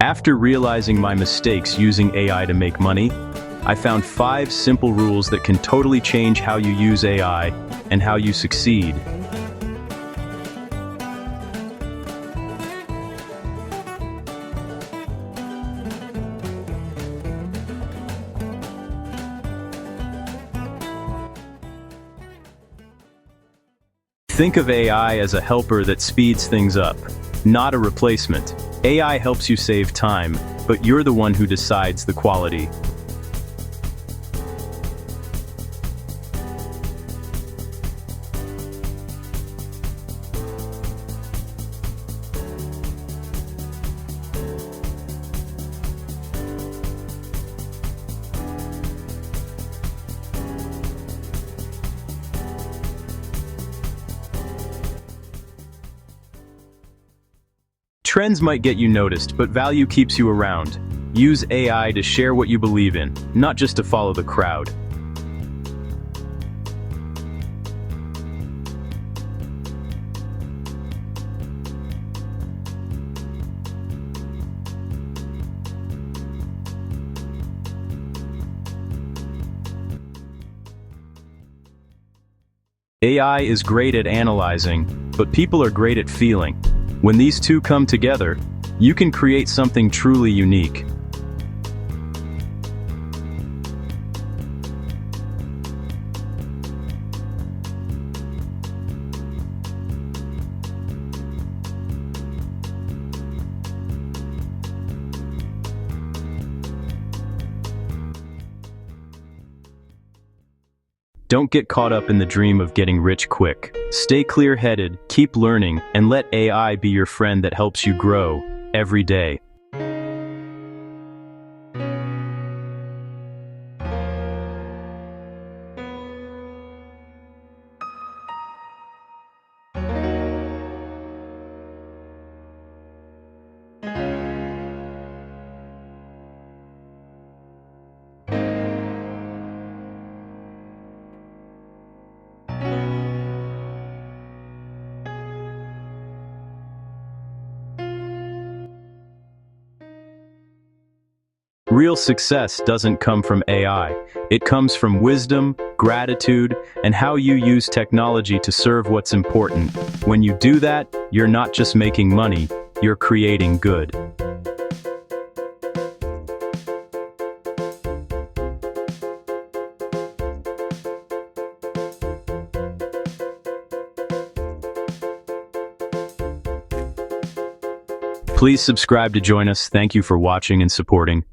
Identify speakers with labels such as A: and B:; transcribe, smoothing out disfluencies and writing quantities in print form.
A: After realizing my mistakes using AI to make money, I found 5 simple rules that can totally change how you use AI and how you succeed. Think of AI as a helper that speeds things up, not a replacement. AI helps you save time, but you're the one who decides the quality. Trends might get you noticed, but value keeps you around. Use AI to share what you believe in, not just to follow the crowd. AI is great at analyzing, but people are great at feeling. When these two come together, you can create something truly unique. Don't get caught up in the dream of getting rich quick. Stay clear-headed, keep learning, and let AI be your friend that helps you grow every day. Real success doesn't come from AI. It comes from wisdom, gratitude, and how you use technology to serve what's important. When you do that, you're not just making money, you're creating good. Please subscribe to join us. Thank you for watching and supporting.